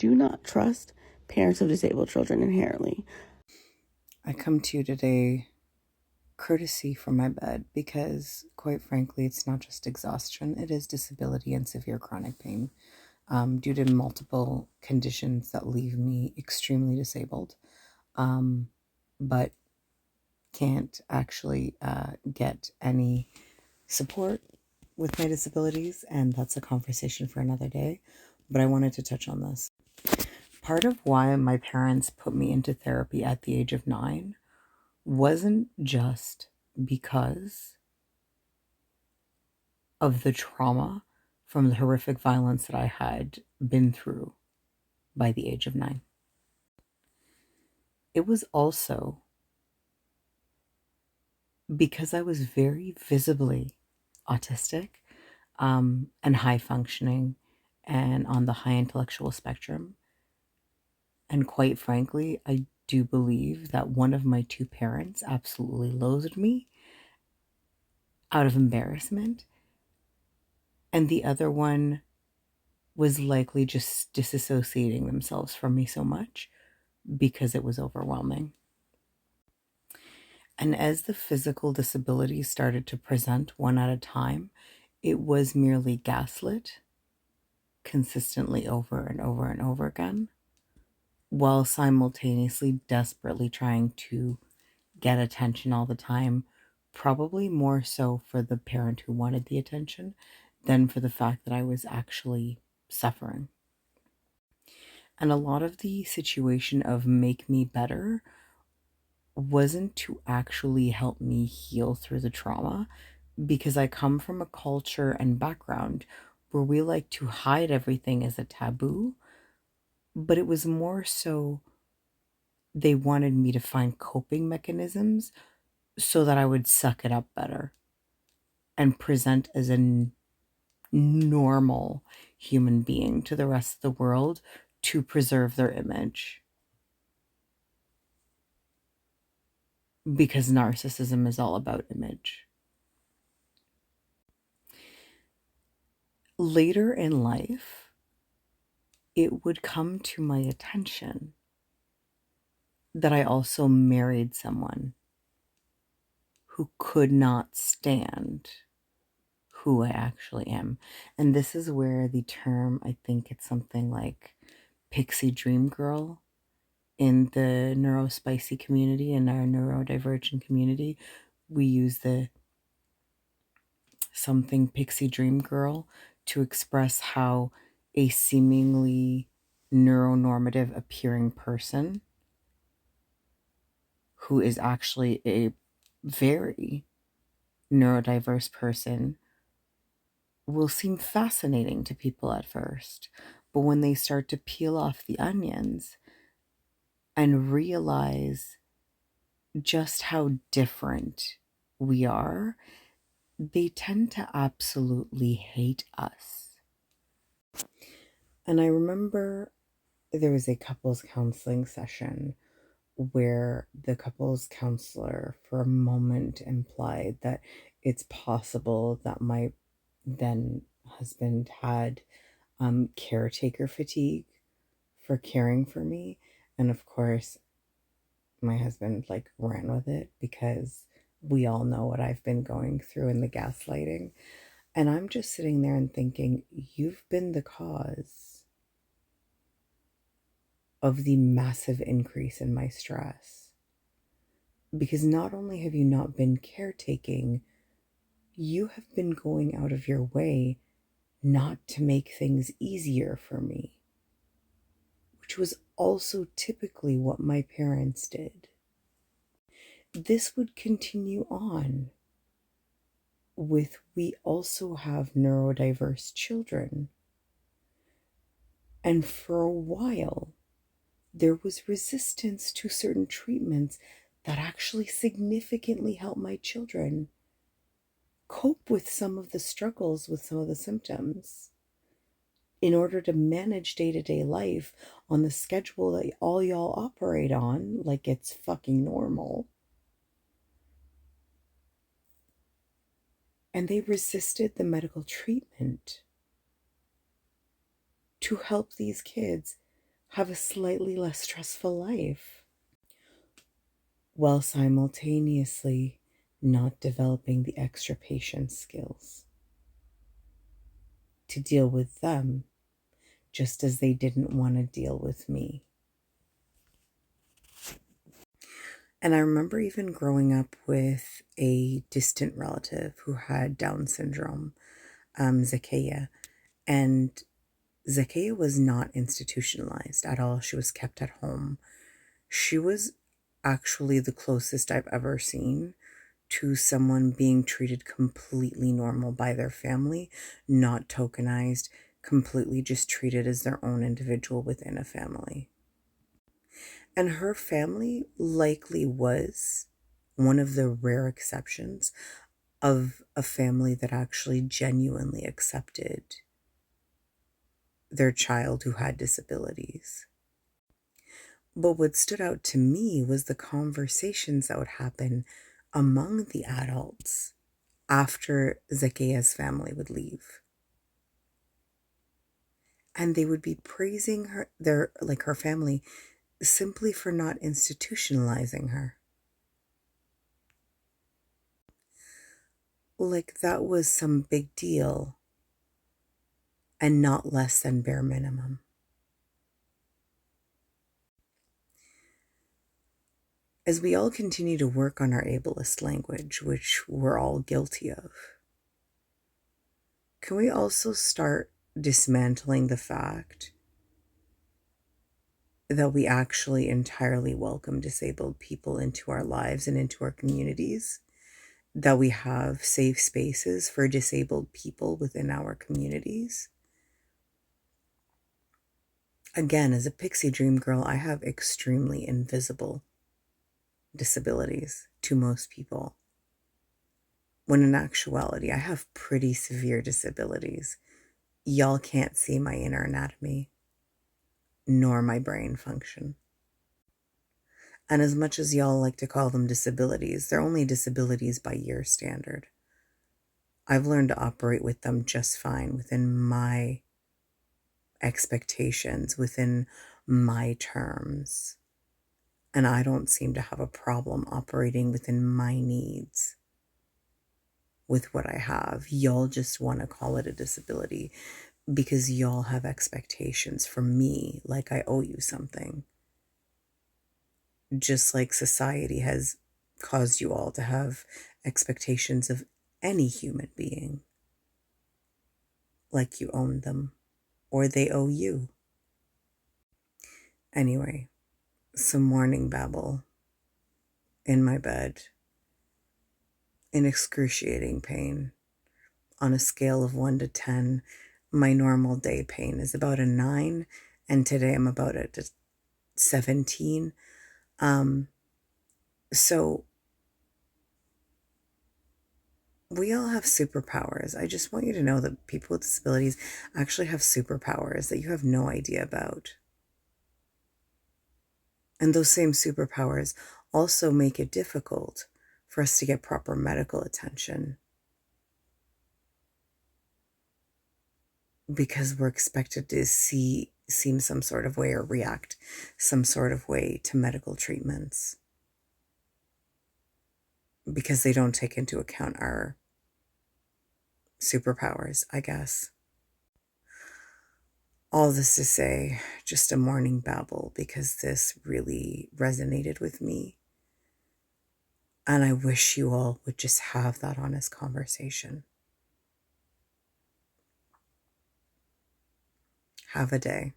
do not trust parents of disabled children inherently. I come to you today courtesy from my bed because, quite frankly, it's not just exhaustion, it is disability and severe chronic pain due to multiple conditions that leave me extremely disabled, but can't actually get any support with my disabilities, and that's a conversation for another day. But I wanted to touch on this. Part of why my parents put me into therapy at the age of 9 wasn't just because of the trauma from the horrific violence that I had been through by the age of 9. It was also because I was very visibly autistic and high functioning and on the high intellectual spectrum. And quite frankly, I do believe that one of my two parents absolutely loathed me out of embarrassment, and the other one was likely just disassociating themselves from me so much because it was overwhelming. And as the physical disabilities started to present one at a time, it was merely gaslit consistently over and over and over again, while simultaneously desperately trying to get attention all the time, probably more so for the parent who wanted the attention than for the fact that I was actually suffering. And a lot of the situation of make me better wasn't to actually help me heal through the trauma, because I come from a culture and background where we like to hide everything as a taboo, but it was more so they wanted me to find coping mechanisms so that I would suck it up better and present as a normal human being to the rest of the world to preserve their image. Because narcissism is all about image. Later in life, it would come to my attention that I also married someone who could not stand who I actually am. And this is where the term, I think it's something like pixie dream girl in the neurospicy community and our neurodivergent community, we use the something pixie dream girl to express how a seemingly neuronormative appearing person who is actually a very neurodiverse person will seem fascinating to people at first. But when they start to peel off the onions and realize just how different we are, they tend to absolutely hate us. And I remember there was a couples counseling session where the couples counselor for a moment implied that it's possible that my then husband had caretaker fatigue for caring for me. And of course, my husband like ran with it because we all know what I've been going through in the gaslighting. And I'm just sitting there and thinking, you've been the cause of the massive increase in my stress. Because not only have you not been caretaking, you have been going out of your way not to make things easier for me, which was also typically what my parents did. This would continue on with we also have neurodiverse children. And for a while, there was resistance to certain treatments that actually significantly helped my children cope with some of the struggles with some of the symptoms in order to manage day-to-day life on the schedule that all y'all operate on like it's fucking normal. And they resisted the medical treatment to help these kids have a slightly less stressful life while simultaneously not developing the extra patience skills to deal with them just as they didn't want to deal with me. And I remember even growing up with a distant relative who had Down syndrome, Zakaya, and Zakaya was not institutionalized at all. She was kept at home. She was actually the closest I've ever seen to someone being treated completely normal by their family, not tokenized, completely just treated as their own individual within a family. And her family likely was one of the rare exceptions of a family that actually genuinely accepted their child who had disabilities. But what stood out to me was the conversations that would happen among the adults after Zakaya's family would leave. And they would be praising her family, simply for not institutionalizing her. Like that was some big deal and not less than bare minimum. As we all continue to work on our ableist language, which we're all guilty of, can we also start dismantling the fact that we actually entirely welcome disabled people into our lives and into our communities? That we have safe spaces for disabled people within our communities? Again, as a pixie dream girl, I have extremely invisible disabilities to most people, when in actuality, I have pretty severe disabilities. Y'all can't see my inner anatomy, nor my brain function. And as much as y'all like to call them disabilities, they're only disabilities by your standard. I've learned to operate with them just fine within my expectations, within my terms. And I don't seem to have a problem operating within my needs with what I have. Y'all just want to call it a disability because y'all have expectations from me, like I owe you something. Just like society has caused you all to have expectations of any human being, like you own them or they owe you. Anyway, some morning babble in my bed, in excruciating pain. On a scale of 1 to 10, my normal day pain is about a 9, and today I'm about at a 17. So we all have superpowers. I just want you to know that people with disabilities actually have superpowers that you have no idea about. And those same superpowers also make it difficult for us to get proper medical attention, because we're expected to seem some sort of way or react some sort of way to medical treatments, because they don't take into account our superpowers, I guess. All this to say, just a morning babble, because this really resonated with me. And I wish you all would just have that honest conversation. Have a day.